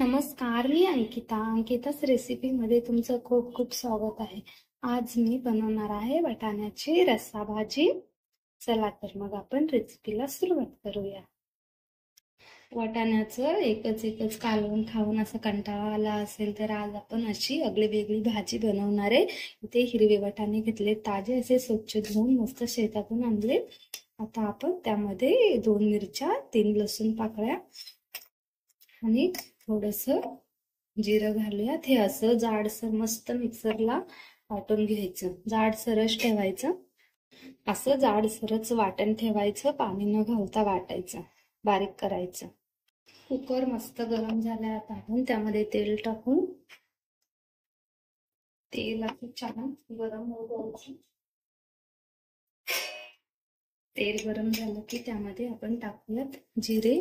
नमस्कार, मी अंकिताच रेसिपीमध्ये तुमचं खूप खूप स्वागत आहे. आज मी बनवणार आहे वाटाण्याची रस्सा भाजी. चला तर मग आपण रेसिपीला सुरुवात करूया. वाटाण्याचं एकच कालवण खाऊन असं कंटाळा आला असेल तर आज आपण अशी वेगळी भाजी बनवणार आहे. इथे हिरवे वाटाणे घेतले, ताजे असे स्वच्छ धुवून मस्त शेतातून आणले. आता आपण त्यामध्ये 2 मिरच्या, 3 लसूण पाकळ्या आणि थोडस जिरं घालूयात. हे असं जाडसर मस्त मिक्सरला वाटून घ्यायचं. जाडसरच ठेवायचं, असं जाडसरच वाटण ठेवायचं. पाणी न घालता वाटायचं, बारीक करायचं. कुकर मस्त गरम झालाय. आता आपण त्यामध्ये तेल टाकून तेल असं छान गरम होऊ द्यायचं. तेल गरम झालं की त्यामध्ये आपण टाकूयात जिरे.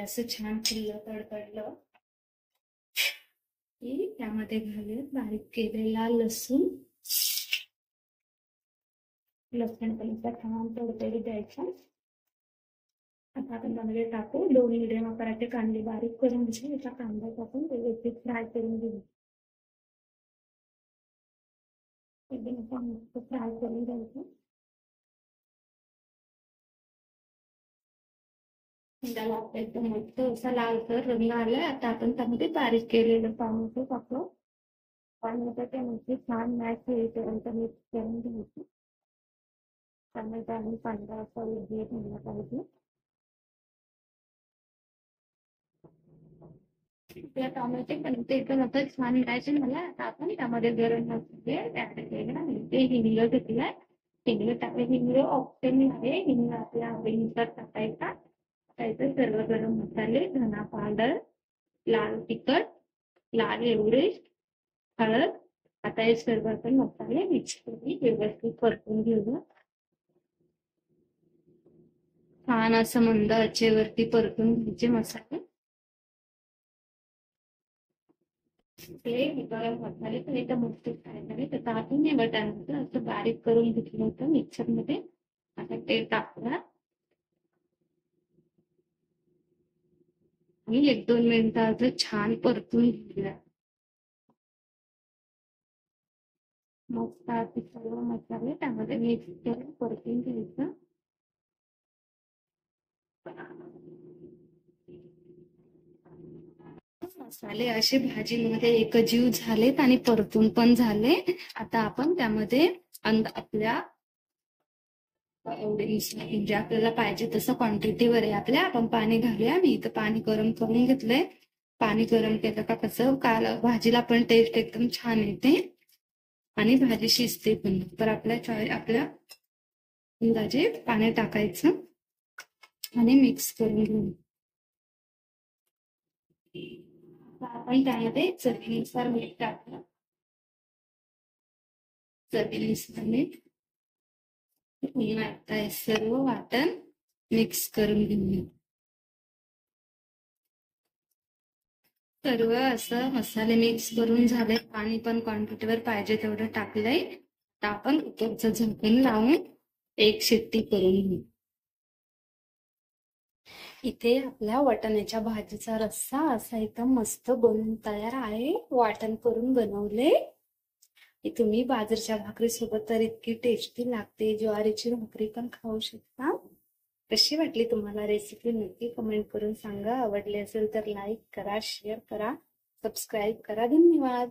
असं छान फुललं तडतडलं की त्यामध्ये घालूयात बारीक केलेला लसूण. पण छान तडतडी द्यायचा. आता आपण त्यामध्ये टाकू 2 मिडियम आकाराचे कांदे बारीक करून घेऊ. एका कांदा टाकून व्यवस्थित फ्राय करून घेऊ. एकदम मस्त फ्राय करून घ्यायचं. त्याला एकदम मस्त असा लालसर रंग आलाय. आता आपण त्यामध्ये बारीक केलेलं टोमॅटो टाकू. टोमॅटो त्यामध्ये छान मॅश होईपर्यंत मिक्स करून घ्यायचं. टोमॅटो आणि कांदा असा उजळून घ्यायला पाहिजे. आपला टोमॅटो पण ते पण आता छान मिळायचे मला. आता आपण त्यामध्ये गरम मसाले ऍड केला. ते हिंग घेतलाय. हिंग टाकले. हिंग ऑप्शनल आहे. हिंग आपल्या आवडीनुसार टाकायचा. सर्व गरम मसाले, धना पावडर, लाल तिखट, लाल एव्हरेस्ट, हळद. आता हे सर्व आपण मसाले मिक्स करून व्यवस्थित परतून घेऊया. छान असं मंद आचेवरती परतून घ्यायचे मसाले. गरम मसाले तर एकदम मस्त फ्राय झाले. तर आपण हे वाटाण्याचं असं बारीक करून घेतलं होतं मिक्सर मध्ये. आता ते टाकूया आणि 1-2 मिनिटाचं छान परतून घेऊया. मस्त असे सर्व मसाले त्यामध्ये मिक्स करून परतून घ्यायचं. मसाले असे भाजीमध्ये एकजीव झालेत आणि परतून पण झाले. आता आपण त्यामध्ये आपल्या म्हणजे आपल्याला पाहिजे तसं क्वांटिटीवर आहे आपल्या. आपण पाणी घालूया. मी इथं पाणी गरम करून घेतलंय. पाणी गरम केलं का कसं भाजीला पण टेस्ट एकदम छान येते आणि भाजी शिजते पण. तर आपल्या अंदाजे पाणी टाकायचं आणि मिक्स करून घेऊ. आपण त्यामध्ये चवीनुसार मीठ टाकलं. चवीनुसार मीठ. आता सर्व वाटण मिक्स करून घेऊया. सर्व असं मसाले मिक्स करून झाले. पाणी पण क्वांटिटीवर पाहिजे तेवढं टाकलंय. आता आपण कुकरचं झाकण लावून 1 शिट्टी करून घेऊ. इथे आपल्या वाटाण्याच्या भाजीचा रस्सा असा एकदम मस्त बनून तयार आहे. वाटण करून बनवले. तुम्ही बाजरीच्या भाकरी सोबत तर इतकी टेस्टी लागते. ज्वारीची भाकरी पण खाऊ शकता. कशी वाटली तुम्हाला रेसिपी नक्की कमेंट करून सांगा. आवडली असेल तर लाईक करा, शेअर करा, सबस्क्राईब करा. धन्यवाद.